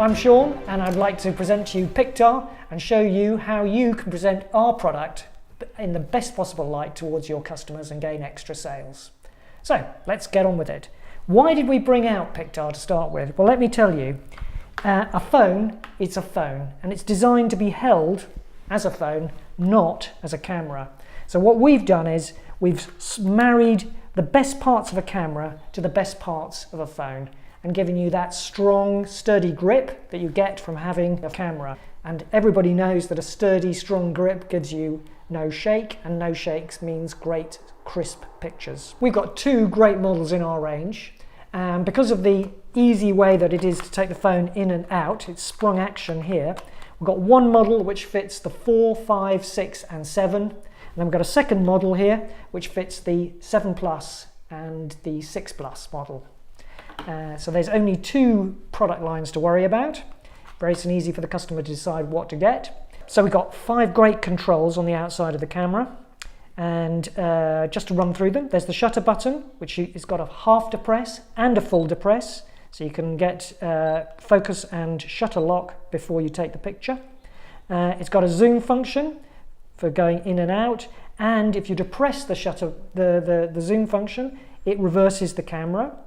I'm Sean and I'd like to present to you Pictar and show you how you can present our product in the best possible light towards your customers and gain extra sales. So let's get on with it. Why did we bring out Pictar to start with? Well, let me tell you, a phone is a phone and it's designed to be held as a phone, not as a camera. So what we've done is we've married the best parts of a camera to the best parts of a phone and given you that strong, sturdy grip that you get from having a camera. And everybody knows that a sturdy, strong grip gives you no shake, and no shakes means great, crisp pictures. We've got two great models in our range. Because of the easy way that it is to take the phone in and out, it's sprung action here. We've got one model which fits the 4, 5, 6 and 7. And then we've got a second model here which fits the 7 Plus and the 6 Plus model. So there's only two product lines to worry about. Very easy for the customer to decide what to get. So we've got 5 great controls on the outside of the camera. And just to run through them, there's the shutter button, which has got a half depress and a full depress. So you can get focus and shutter lock before you take the picture. It's got a zoom function for going in and out. And if you depress the shutter, the zoom function, it reverses the camera.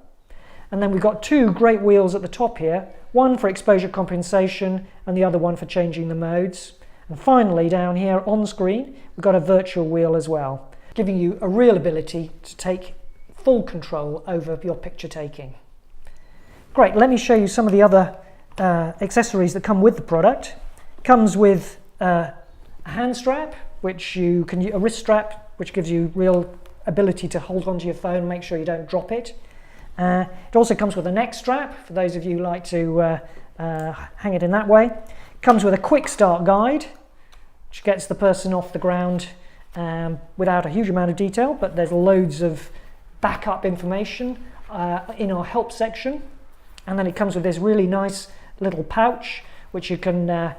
And then we've got two great wheels at the top here, one for exposure compensation and the other one for changing the modes. And finally down here on screen, we've got a virtual wheel as well, giving you a real ability to take full control over your picture taking. Great, let me show you some of the other accessories that come with the product. It comes with a hand strap, which you can, a wrist strap, which gives you real ability to hold onto your phone and make sure you don't drop it. It also comes with a neck strap, for those of you who like to hang it in that way. It comes with a quick start guide, which gets the person off the ground without a huge amount of detail, but there's loads of backup information in our help section. And then it comes with this really nice little pouch, which you can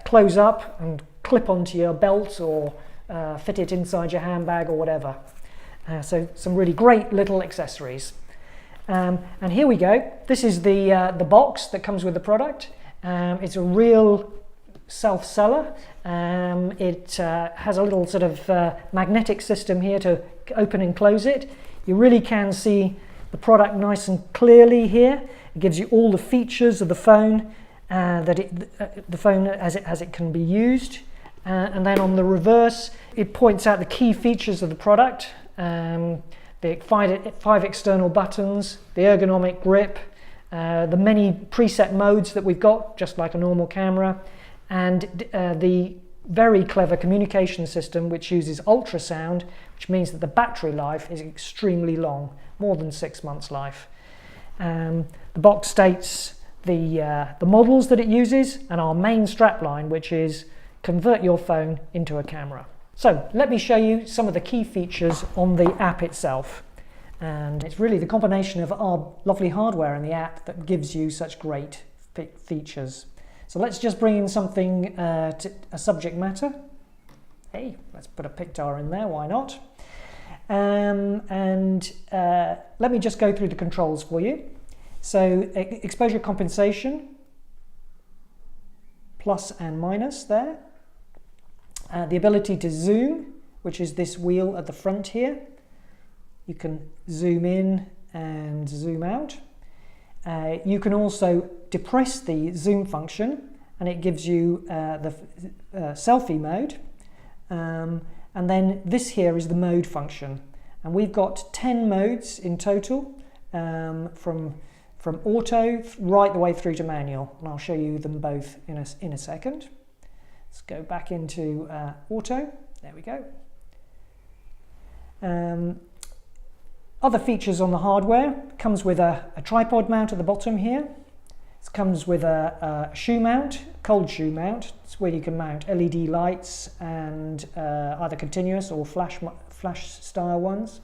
close up and clip onto your belt or fit it inside your handbag or whatever. So some really great little accessories. And here we go. This is the box that comes with the product. It's a real self-seller. It has a little sort of magnetic system here to open and close it. You really can see the product nice and clearly here. It gives you all the features of the phone, the phone as it can be used. And then on the reverse, it points out the key features of the product. The 5 external buttons, the ergonomic grip, the many preset modes that we've got, just like a normal camera, and the very clever communication system which uses ultrasound, which means that the battery life is extremely long, more than 6 months life. The box states the models that it uses and our main strapline, which is convert your phone into a camera. So let me show you some of the key features on the app itself. And it's really the combination of our lovely hardware and the app that gives you such great features. So let's just bring in something, a subject matter. Hey, let's put a Pictar in there, why not? Let me just go through the controls for you. So exposure compensation, plus and minus there. The ability to zoom, which is this wheel at the front here. You can zoom in and zoom out. You can also depress the zoom function and it gives you the selfie mode. And then this here is the mode function. And we've got 10 modes in total, from auto right the way through to manual. And I'll show you them both in a second. Let's go back into auto. There we go. Other features on the hardware, comes with a tripod mount at the bottom here. It comes with a shoe mount, cold shoe mount. It's where you can mount LED lights and either continuous or flash style ones.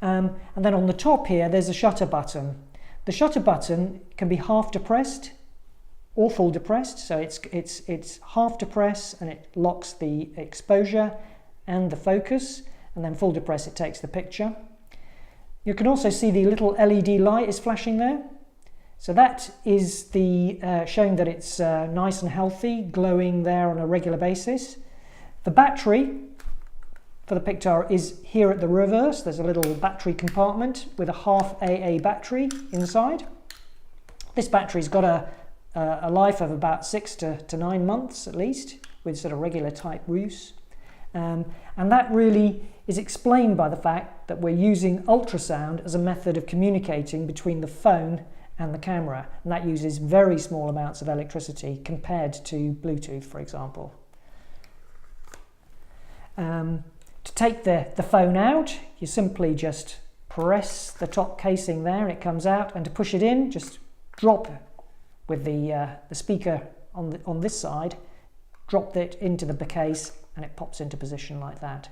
And then on the top here, there's a shutter button. The shutter button can be half depressed or full depressed, so it's half depress and it locks the exposure and the focus, and then full depress it takes the picture. You can also see the little LED light is flashing there, So that is the showing that it's nice and healthy, glowing there on a regular basis. The battery for the Pictar is here at the reverse. There's a little battery compartment with a half AA battery inside. This battery's got a life of about 6 to 9 months at least, with sort of regular type use. And that really is explained by the fact that we're using ultrasound as a method of communicating between the phone and the camera, and that uses very small amounts of electricity compared to Bluetooth, for example. To take the phone out, you simply just press the top casing there and it comes out, and to push it in, just drop with the speaker on this side, drop it into the case and it pops into position like that.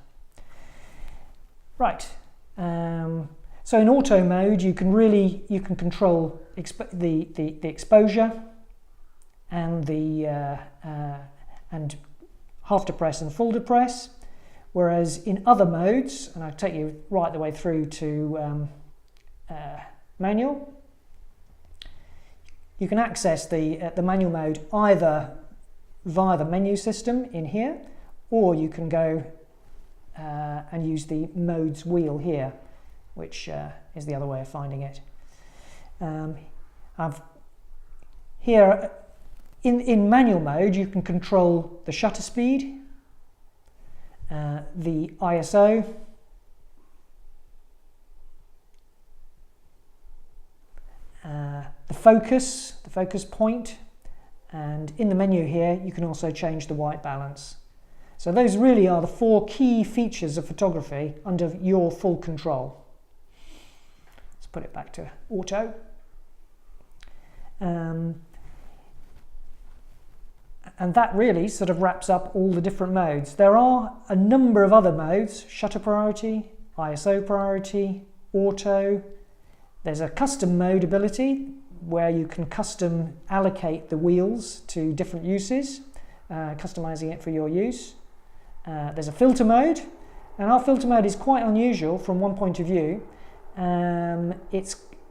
Right, so in auto mode you can control the exposure and and half depress and full depress. Whereas in other modes, and I'll take you right the way through to manual, you can access the manual mode either via the menu system in here, or you can go and use the modes wheel here, which is the other way of finding it. Here in manual mode you can control the shutter speed, the ISO, the focus point, and in the menu here you can also change the white balance. So those really are the 4 key features of photography under your full control. Let's put it back to auto. And that really sort of wraps up all the different modes. There are a number of other modes: shutter priority, ISO priority, auto. There's a custom mode ability where you can custom allocate the wheels to different uses, customizing it for your use. There's a filter mode, and our filter mode is quite unusual from one point of view.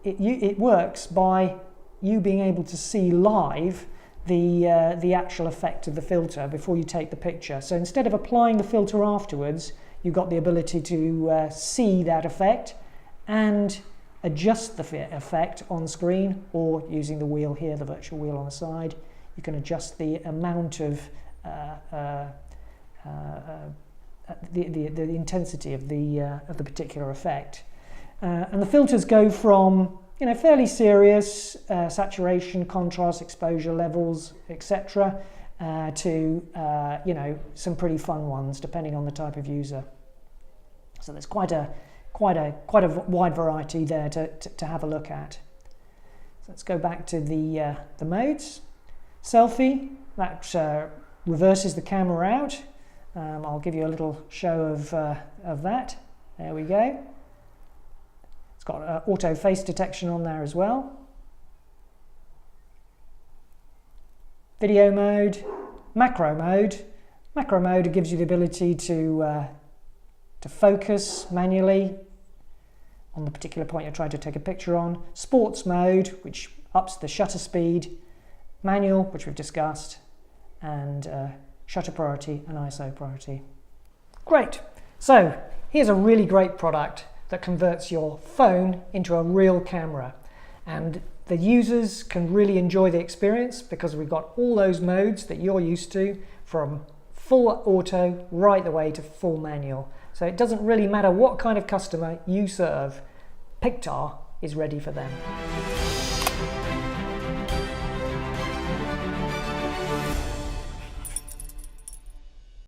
It works by you being able to see live the actual effect of the filter before you take the picture. So instead of applying the filter afterwards, you've got the ability to see that effect and adjust the effect on screen, or using the wheel here, the virtual wheel on the side, you can adjust the amount of the intensity of the particular effect. And the filters go from fairly serious saturation, contrast, exposure levels, etc., to some pretty fun ones depending on the type of user. So there's quite a wide variety there to have a look at. So let's go back to the modes. Selfie, that reverses the camera out. I'll give you a little show of that. There we go. It's got auto face detection on there as well. Video mode, macro mode. Macro mode gives you the ability to focus manually on the particular point you're trying to take a picture on. Sports mode, which ups the shutter speed. Manual, which we've discussed, and shutter priority and ISO priority. Great. So here's a really great product that converts your phone into a real camera, and the users can really enjoy the experience because we've got all those modes that you're used to, from full auto right the way to full manual. So it doesn't really matter what kind of customer you serve, Pictar is ready for them.